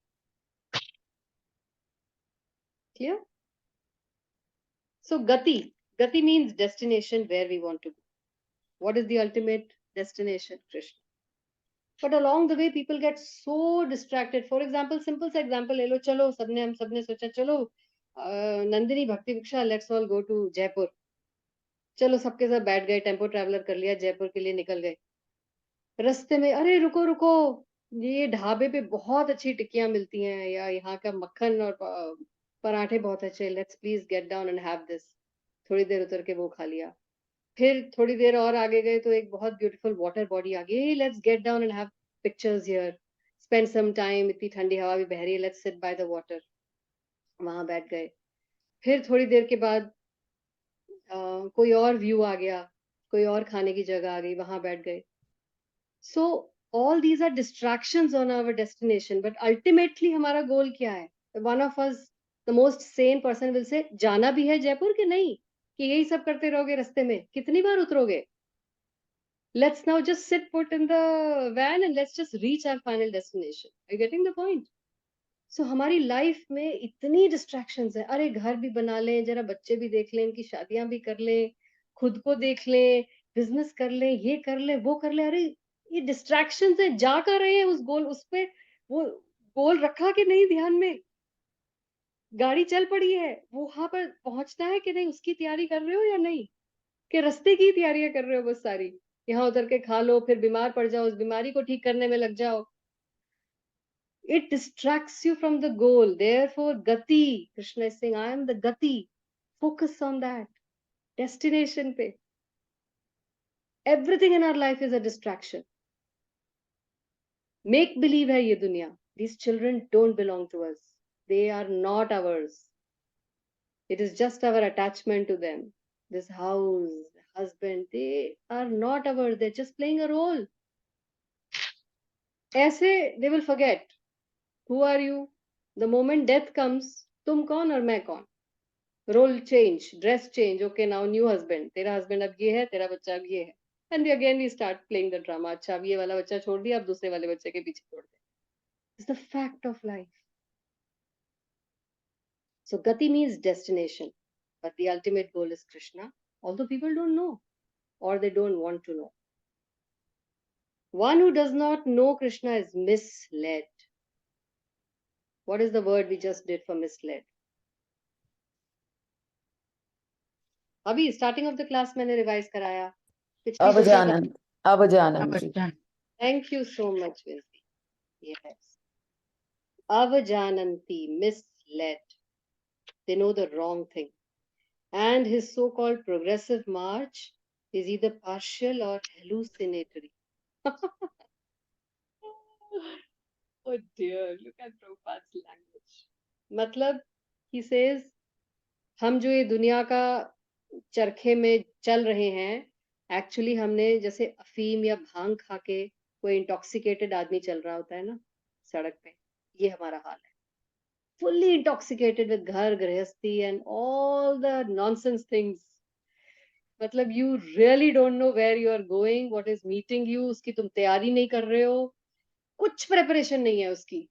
Clear? So Gati. Gati means destination, where we want to go. What is the ultimate destination? Krishna. But along the way, people get so distracted. For example, simple सा example ले लो. चलो हम सबने सोचा चलो नंदिनी भक्ति भिक्षा, let's all go to Jaipur. चलो सबके साथ बैठ गए, टेम्पो ट्रैवलर कर लिया, जयपुर के लिए निकल गए. रास्ते में अरे रुको रुको, ये ढाबे पे बहुत अच्छी टिक्कियां मिलती हैं, या यहाँ का मक्खन और पराठे बहुत अच्छे, let's please get down and have this. थोड़ी देर उतर के वो खा लिया. फिर थोड़ी देर और आगे गए तो एक बहुत ब्यूटीफुल वाटर बॉडी आ गई, let's get down and have pictures here, spend some time. इतनी ठंडी हवा भी बह रही है, let's sit by the water. वहां बैठ गए. फिर थोड़ी देर के बाद कोई और व्यू आ गया, कोई और खाने की जगह आ गई, वहां बैठ गए. So all these are distractions on our destination, but ultimately हमारा goal क्या है? One of us, the most sane person will say, जाना भी है जयपुर कि नहीं? कि यही सब करते रहोगे रास्ते में? कितनी बार उतरोगे? Let's now just sit put in the van and let's just reach our final destination. Are you getting the point? So हमारी लाइफ में इतनी डिस्ट्रैक्शंस है. अरे घर भी बना लें, जरा बच्चे भी देख लें, इनकी शादियां भी कर लें, खुद को देख लें, बिजनेस कर लें, ये कर लें, वो कर लें. अरे ये डिस्ट्रैक्शंस है. जा कर रहे हैं उस गोल, उस पे वो गोल रखा कि नहीं ध्यान में? गाड़ी चल पड़ी है, वो वहां पर पहुंचना है कि नहीं, उसकी तैयारी कर रहे हो या नहीं? कि रास्ते की तैयारियां कर रहे हो बस सारी? यहाँ उतर के खा लो, फिर बीमार पड़ जाओ, उस बीमारी को ठीक करने में लग जाओ. It distracts you from the goal. Therefore, Gati, Krishna is saying, I am the Gati. Focus on that. Destination pe. Everything in our life is a distraction. Make believe hai ye dunya. These children don't belong to us. They are not ours. It is just our attachment to them. This house, husband, they are not ours. They're just playing a role. ऐसे they will forget. Who are you? The moment death comes, तुम कौन और मैं कौन? Role change, dress change. Okay now new husband, तेरा husband अब ये है, तेरा बच्चा अब ये है. And again we start playing the drama. अच्छा अब ये वाला बच्चा छोड़ दिया, अब दूसरे वाले बच्चे के पीछे छोड़ दे. It's the fact of life. So गति means destination, but the ultimate goal is Krishna. Although people don't know or they don't want to know. One who does not know Krishna is misled. What is the word we just did for misled? अभी starting of the class मैंने revise कराया. अवजानन्ति अवजानन्ति. Thank you so much, Vinci. Yes. Avajananti, misled. They know the wrong thing. And his so-called progressive march is either partial or hallucinatory. Oh dear, look at Prabhupada's language. मतलब, he says, हम जो ये दुनिया का चरखे में चल रहे हैं, एक्चुअली हमने जैसे अफीम या भांग खा के कोई इंटॉक्सिकेटेड आदमी चल रहा होता है ना सड़क पे, ये हमारा हाल है. फुल्ली इंटॉक्सिकेटेड विद घर गृहस्थी and all the nonsense things. मतलब you really don't know where you are going, what is meeting you, उसकी तुम तैयारी नहीं कर रहे हो, कुछ प्रिपरेशन नहीं है उसकी.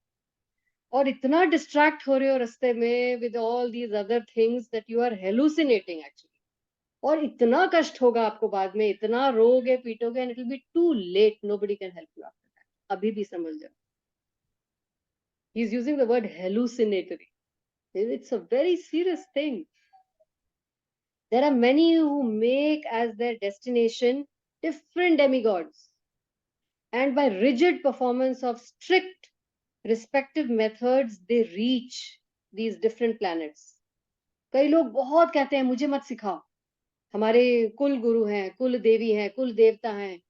और इतना डिस्ट्रैक्ट हो रहे हो रास्ते में with all these other things that you are hallucinating actually, और इतना कष्ट होगा आपको बाद में, इतना रोगे पीटोगे, and it will be too late, nobody can help you after that. अभी भी समझ जाओ. He is using the word hallucinatory. It's a very serious thing. There are many who make as their destination different demigods, and by rigid performance of strict respective methods they reach these different planets. कई लोग बहुत कहते हैं मुझे मत सिखाओ, हमारे कुल गुरु हैं, कुल देवी हैं, कुल देवता हैं,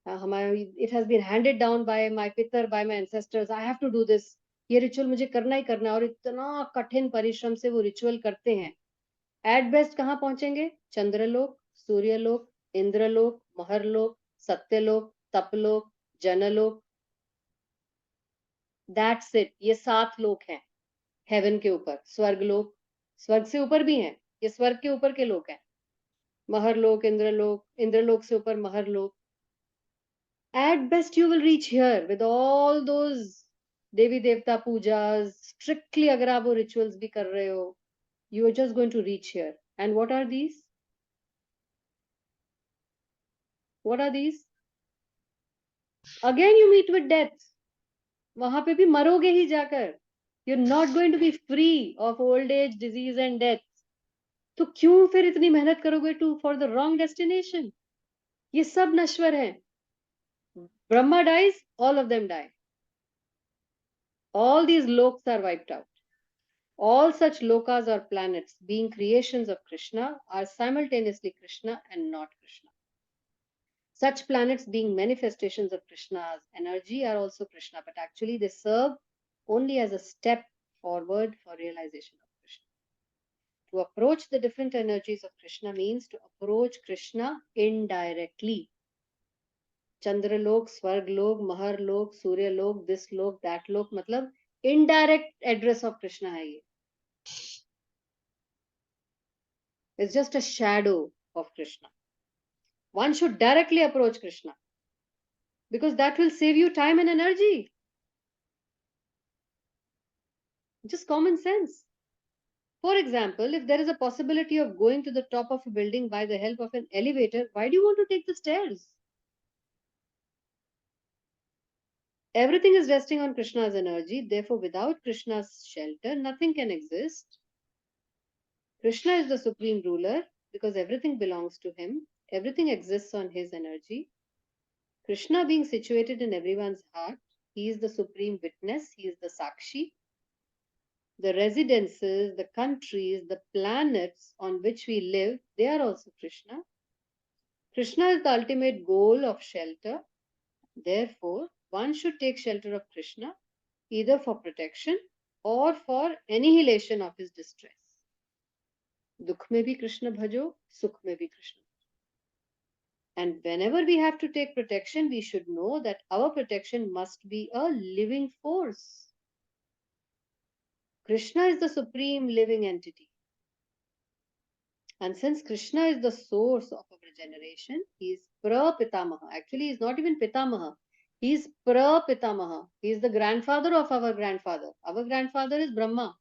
हमारे it has been handed down by my पितर, by my ancestors, I have to do this, ये रिचुअल मुझे करना ही करना, और इतना कठिन परिश्रम से वो रिचुअल करते हैं. एट बेस्ट कहाँ पहुंचेंगे? चंद्रलोक, सूर्यलोक, इंद्रलोक, महरलोक, सत्यलोक, तपलोक, जनलोक. That's it. ये 7 लोक हैं हेवन के ऊपर. स्वर्गलोक, स्वर्ग से ऊपर भी हैं, ये स्वर्ग के ऊपर के लोक हैं. महरलोक, इंद्रलोक, इंद्रलोक से ऊपर Maharlok. At best you will reach here with all those देवी देवता पूजाs. Strictly अगर आप वो rituals भी कर रहे हो, you are just going to reach here. And what are these? What are these? Again you meet with death. वहां पे भी मरोगे ही जाकर. You're not going to be free of old age, disease and death. तो क्यों फिर इतनी मेहनत करोगे for the wrong destination? ये सब नश्वर हैं. Brahma dies, all of them die. All these loks are wiped out. All such lokas or planets, being creations of Krishna, are simultaneously Krishna and not Krishna. Such planets, being manifestations of Krishna's energy, are also Krishna, but actually they serve only as a step forward for realization of Krishna. To approach the different energies of Krishna means to approach Krishna indirectly. Chandralok, Swarglok, Maharlok, Suryalok, this lok, that lok, matlab indirect address of Krishna hai ye. It's just a shadow of Krishna. One should directly approach Krishna because that will save you time and energy. Just common sense. For example, if there is a possibility of going to the top of a building by the help of an elevator, why do you want to take the stairs? Everything is resting on Krishna's energy. Therefore, without Krishna's shelter, nothing can exist. Krishna is the supreme ruler because everything belongs to him. Everything exists on his energy. Krishna being situated in everyone's heart, he is the supreme witness, he is the Sakshi. The residences, the countries, the planets on which we live, they are also Krishna. Krishna is the ultimate goal of shelter. Therefore, one should take shelter of Krishna either for protection or for annihilation of his distress. Dukh mein bhi Krishna bhajo, sukh mein bhi Krishna. And whenever we have to take protection, we should know that our protection must be a living force. Krishna is the supreme living entity. And since Krishna is the source of our generation, he is Prapitamaha. Actually, he is not even Pitamaha. He is Prapitamaha. He is the grandfather of our grandfather. Our grandfather is Brahma,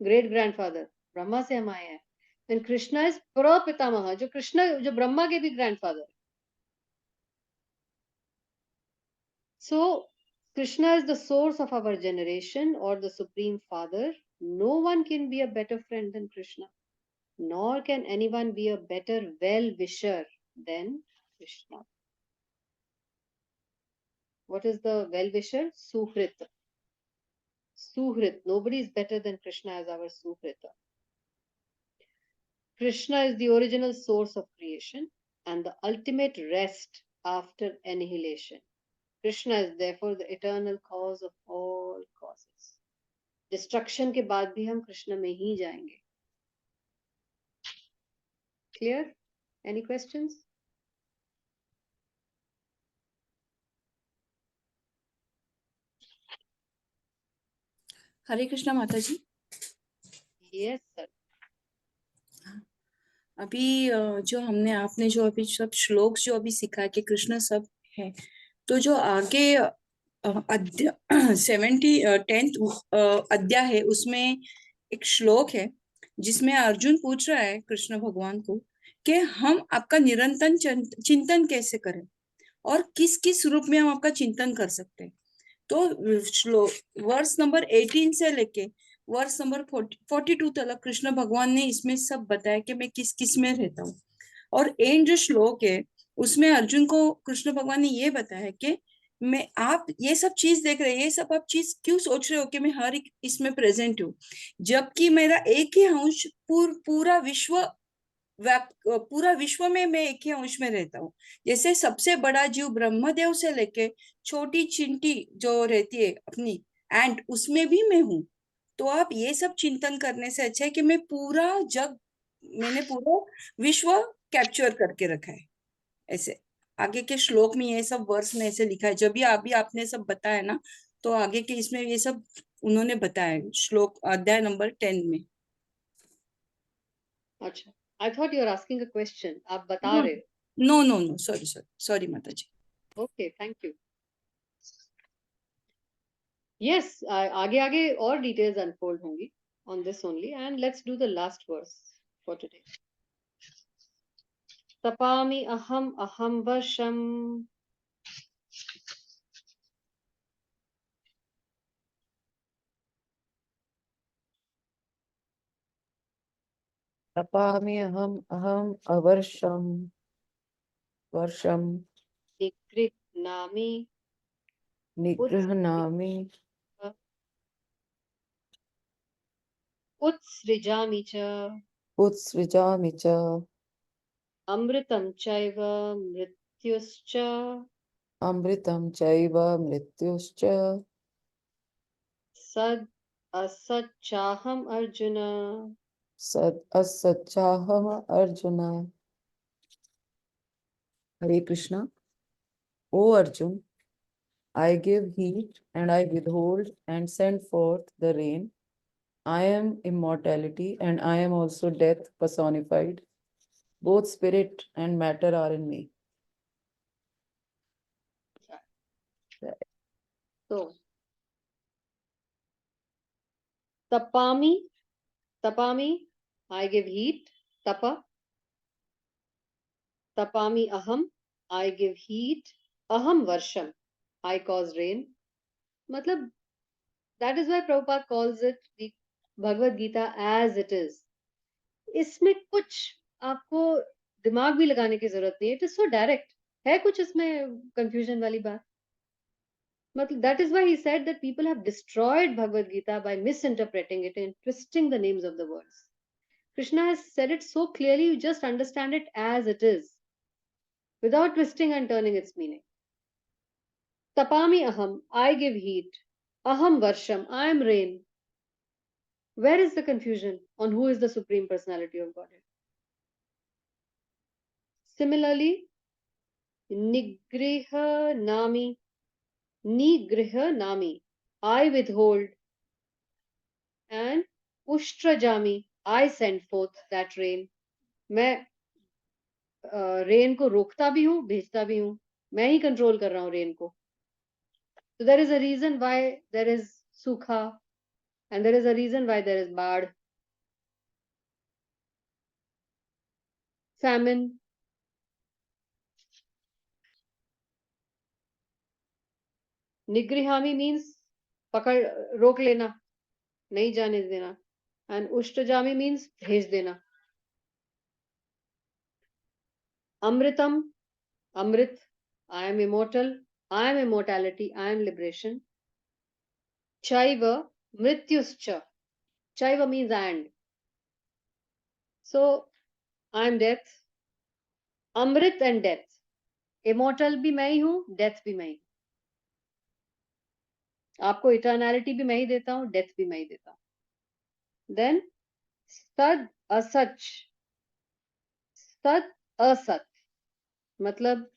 great grandfather. Brahma se hum aaye hain. And Krishna is Prapitamaha, jo Brahma ke bhi grandfather. So, Krishna is the source of our generation or the Supreme Father. No one can be a better friend than Krishna, nor can anyone be a better well-wisher than Krishna. What is the well-wisher? Suhrit. Suhrit. Nobody is better than Krishna as our Suhrita. Krishna is the original source of creation and the ultimate rest after annihilation. Krishna is therefore the eternal cause of all causes. Destruction के बाद भी हम कृष्ण में ही जाएंगे. Clear? Any questions? हरे कृष्णा माता जी. Yes, sir. अभी जो आपने जो अभी सब श्लोक जो अभी सिखा कि कृष्ण सब है, तो जो आगे टेंथ अध्याय है, उसमें एक श्लोक है जिसमें अर्जुन पूछ रहा है कृष्ण भगवान को कि हम आपका निरंतर चिंतन कैसे करें और किस किस रूप में हम आपका चिंतन कर सकते हैं। तो श्लोक वर्स नंबर 18 से लेके वर्स नंबर 42 तक कृष्ण भगवान ने इसमें सब बताया कि मैं किस किस में रहता हूँ। और एंड जो श्लोक है उसमें अर्जुन को कृष्ण भगवान ने ये बताया कि मैं आप ये सब चीज देख रहे हैं, ये सब आप चीज क्यों सोच रहे हो कि मैं हर एक इसमें प्रेजेंट हूँ, जबकि मेरा एक ही अंश पूरा विश्व पूरा विश्व में मैं एक ही अंश में रहता हूँ। जैसे सबसे बड़ा जीव ब्रह्मदेव से लेके छोटी चिंटी जो रहती है अपनी एंड, उसमें भी मैं हूँ। तो आप ये सब चिंतन करने से अच्छा है कि मैंने पूरा विश्व कैप्चर करके रखा है। ऐसे आगे के श्लोक में ये सब वर्स में ऐसे लिखा है। जब भी अभी आपने सब बताया ना, तो आगे के इसमें ये सब उन्होंने बताया श्लोक अध्याय नंबर 10 में। अच्छा, I thought you are asking a question. आप बता रहे हो? नो सॉरी माता जी। Okay, thank you. Yes, आगे आगे और details unfold होंगी on this only, and let's do the last verse for today. तपामि अहम वर्षम तपामि अहम अवर्षम वर्षम निगृह्णामि निगृह्णामि उत्सृजामि च उत्सृजामि च अमृतं चैव मृत्युश्च अमृतं चैव मृत्युश्च सद् असच्चाहम् अर्जुन। सद असच्चाहम अर्जुन। हरे Krishna. O Arjun, I give heat and I withhold and send forth the rain. I am immortality and I am also death personified. Both spirit and matter are in me. So tapami, I give heat. Tapami aham, I give heat. Aham varsham, I cause rain. Matlab, that is why Prabhupada calls it the Bhagavad Gita as it is. इसमें कुछ आपको दिमाग भी लगाने की जरूरत नहीं है. It is so direct. है कुछ इसमें confusion वाली बात? मतलब that is why he said that people have destroyed Bhagavad Gita by misinterpreting it and twisting the names of the words. Krishna has said it so clearly, you just understand it as it is, without twisting and turning its meaning. Tapami aham, I give heat. Aham varsham, I am rain. Where is the confusion on who is the Supreme Personality of Godhead? Similarly, Nigriha Nami, I withhold, and Ushtrajami, I send forth that rain. मैं rain को रोकता भी हूँ, भेजता भी हूँ. मैं ही control कर रहा हूँ रेन को. So there is a reason why there is sukha, and there is a reason why there is baad, famine. Nigrihami means पकड़ रोक लेना, नहीं जाने देना, and Ushtajami means भेज देना. Amritam, Amrit, I am immortal, I am immortality, I am liberation. Chaiva, Mrityuscha. Chaiva means and. So I am death, Amrit and death. Immortal भी मैं ही हूँ, death भी मैं ही. आपको इटर्नैलिटी भी मैं ही देता हूँ, डेथ भी मैं ही देता हूँ. देन सद असच, सत असत, मतलब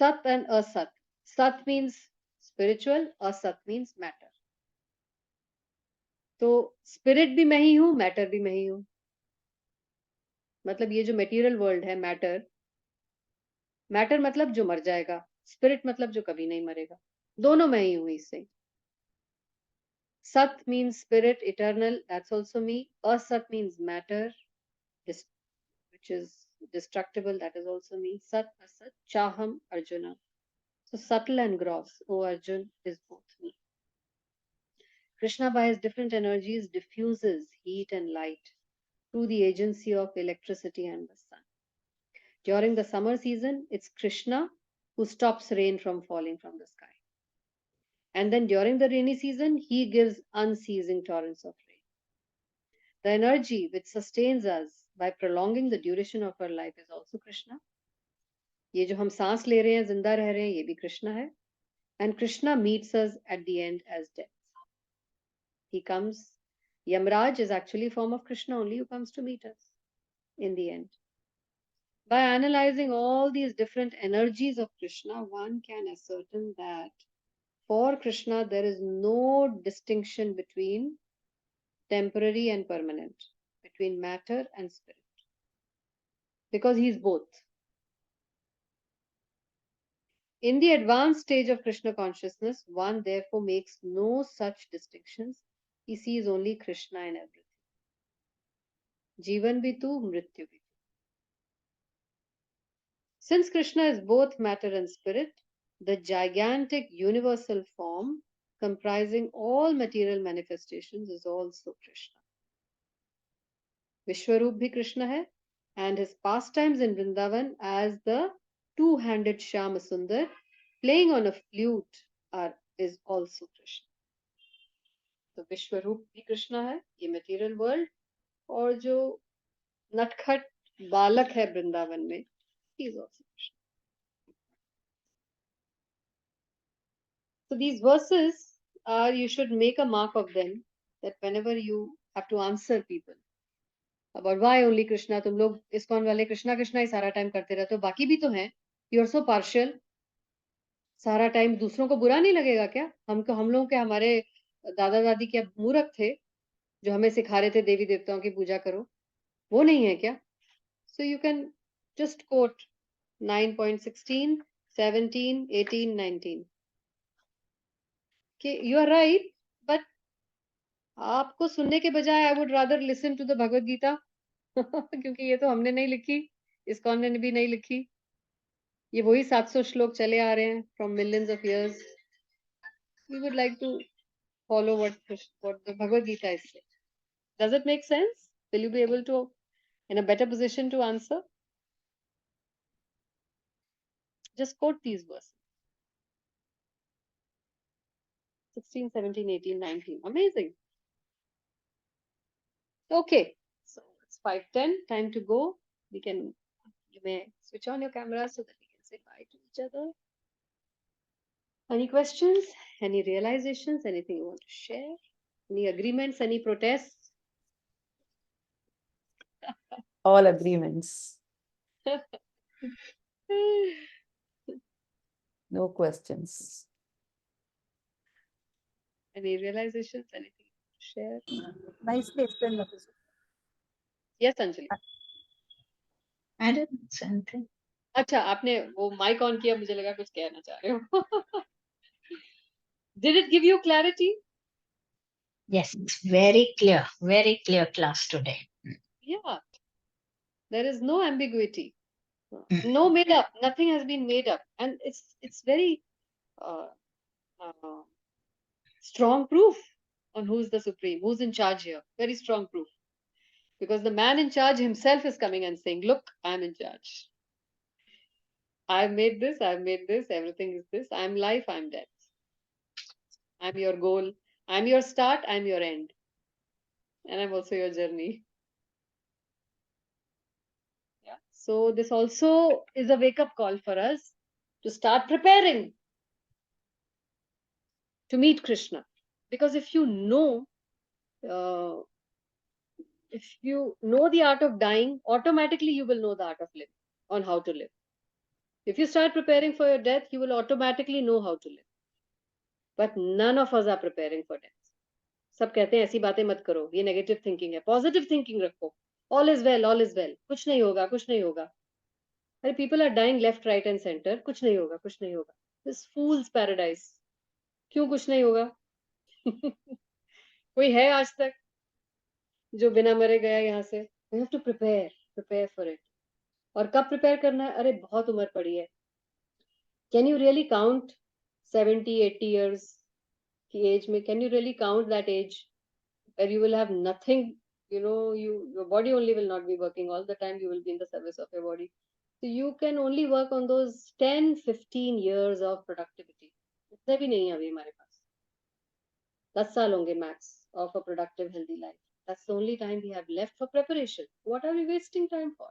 सत एंड असत. सत मीन्स स्पिरिचुअल, असत मीन्स मैटर. तो स्पिरिट भी मैं ही हूँ, मैटर भी मैं ही हूँ. मतलब ये जो मेटीरियल वर्ल्ड है, मैटर मतलब जो मर जाएगा, स्पिरिट मतलब जो कभी नहीं मरेगा. दोनों मैं ही हूँ, he's saying. Sat means spirit, eternal, that's also me. Asat means matter, which is destructible, that is also me. Sat, Asat, Chaham, Arjuna. So subtle and gross, O Arjun, is both me. Krishna, by his different energies, diffuses heat and light through the agency of electricity and the sun. During the summer season, it's Krishna who stops rain from falling from the sky. And then during the rainy season, he gives unceasing torrents of rain. The energy which sustains us by prolonging the duration of our life is also Krishna. ये जो हम सांस ले रहे हैं, जिंदा रह रहे हैं, ये भी कृष्णा है. And Krishna meets us at the end as death. He comes. Yamraj is actually a form of Krishna only who comes to meet us in the end. By analyzing all these different energies of Krishna, one can ascertain that for Krishna there is no distinction between temporary and permanent, between matter and spirit, because he is both. In the advanced stage of Krishna consciousness, one therefore makes no such distinctions. He sees only Krishna in everything. Jivan bhi tu, mrityu bhi tu. Since Krishna is both matter and spirit, the gigantic universal form comprising all material manifestations is also Krishna. Vishwarup bhi Krishna hai, and his pastimes in Vrindavan as the two-handed Shyama Sundar playing on a flute is also Krishna. तो विश्वरूप भी कृष्णा है, ये material world, और जो नटखट बालक है वृंदावन में, he is also Krishna. So these verses are, you should make a mark of them, that whenever you have to answer people about why only Krishna, तुम लोग इस्कॉन वाले कृष्णा कृष्णा ही सारा टाइम करते रहते हो, बाकी भी तो हैं, you are so partial, सारा टाइम दूसरों को बुरा नहीं लगेगा क्या? हम लोग के हमारे दादा दादी क्या मूर्ख थे जो हमें सिखा रहे थे देवी देवताओं की पूजा करो, वो नहीं है क्या? So you can just quote 9.16, 17, 18, 19. Okay, you are right, but आपको सुनने के बजाय I would rather listen to the Bhagwad Gita क्योंकि ये तो हमने नहीं लिखी, इस्कॉन ने भी नहीं लिखी, ये वही 700 श्लोक चले आ रहे हैं from millions of years. We would like to follow what the Bhagwad Gita is saying. Does it make sense? Will you be able to in a better position to answer? Just quote these verses. 16, 17, 18, 19. Amazing. Okay, so it's 5:10. Time to go. You may switch on your camera so that we can say bye to each other. Any questions? Any realizations? Anything you want to share? Any agreements? Any protests? All agreements. No questions. Any realizations? Anything you want to share? Nicely explained, Mataji. Yes, Anjali. I didn't say anything. अच्छा, आपने वो mic on किया, मुझे लगा कुछ कहना चाह रहे हो. Did it give you clarity? Yes, very clear class today. Yeah. There is no ambiguity. No made up. Nothing has been made up. And it's very uh, strong proof on who's the supreme, who's in charge here. Very strong proof. Because the man in charge himself is coming and saying, look, I'm in charge. I've made this, everything is this. I'm life, I'm death. I'm your goal. I'm your start, I'm your end. And I'm also your journey. Yeah. So this also is a wake-up call for us to start preparing to meet Krishna. Because if you know the art of dying, automatically you will know the art of living, on how to live. If you start preparing for your death, you will automatically know how to live. But none of us are preparing for death. सब कहते हैं ऐसी बातें मत करो, ये negative thinking है, positive thinking रखो, ऑल इज वेल, कुछ नहीं होगा, कुछ नहीं होगा. अरे people are dying left right and centre, कुछ नहीं होगा, कुछ नहीं होगा. This fools paradise. क्यों कुछ नहीं होगा? कोई है आज तक जो बिना मरे गया यहाँ से? We have to prepare for it. और कब प्रिपेयर करना है? अरे बहुत उम्र पड़ी है. Can you really count 70-80 years की एज में? Can you really count that age where you will have nothing? You know, your body only will not be working all the time. You will be in the service of your body. So you can only work on those 10-15 years of productivity. इतने भी नहीं है अभी हमारे पास. 10 साल होंगे max of a productive healthy life. That's the only time we have left for preparation. What are we wasting time for?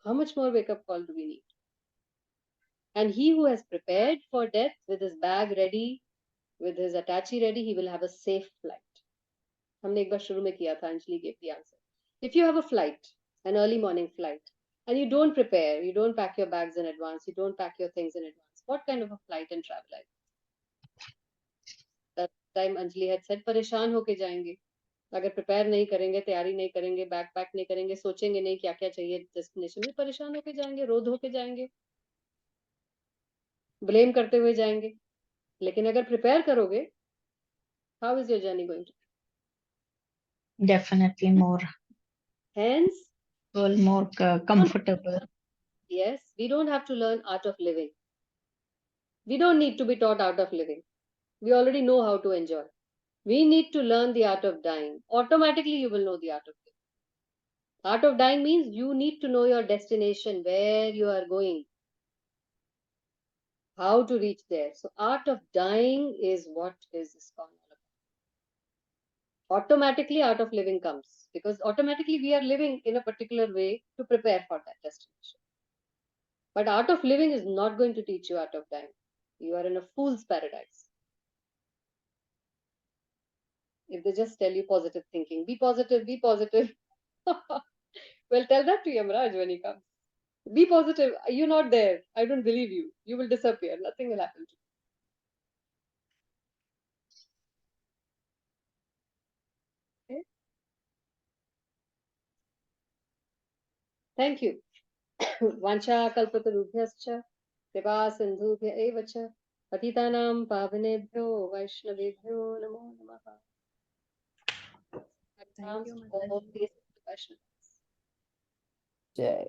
How much more wake up call do we need? And he who has prepared for death with his bag ready, with his attache ready, he will have a safe flight. हमने एक बार शुरू में किया था, Anjali gave the answer. If you have a flight, an early morning flight, and you don't prepare, you don't pack your bags in advance, you don't pack your things in advance, what kind of a flight and travel are you? That time Anjali had said, परेशान होके जाएंगे. अगर prepare नहीं करेंगे, तैयारी नहीं करेंगे, bag pack नहीं करेंगे, सोचेंगे नहीं क्या क्या चाहिए डेस्टिनेशन में, परेशान होके जाएंगे, रोध होके जाएंगे, ब्लेम करते हुए जाएंगे. लेकिन अगर प्रिपेयर करोगे, how is your journey going to be? Definitely more Hence, more comfortable. yes, we don't have to learn art of living. We don't need to be taught art of living. We already know how to enjoy. We need to learn the art of dying. Automatically, you will know the art of living. Art of dying means you need to know your destination, where you are going, how to reach there. So, art of dying is what is ISKCON all about. Automatically, art of living comes because automatically we are living in a particular way to prepare for that destination. But art of living is not going to teach you art of dying. You are in a fool's paradise. If they just tell you positive thinking, be positive, be positive. Well, tell that to Yamraj when he comes. Be positive. You're not there. I don't believe you. You will disappear. Nothing will happen to you. Okay? Thank you. वाञ्छा कल्पतरुभ्यश्च कृपा सिन्धुभ्य एव च पतितानां पावनेभ्यो वैष्णवेभ्यो नमो नमः. Thank you, All Mataji. these Vaishnavas. Jai.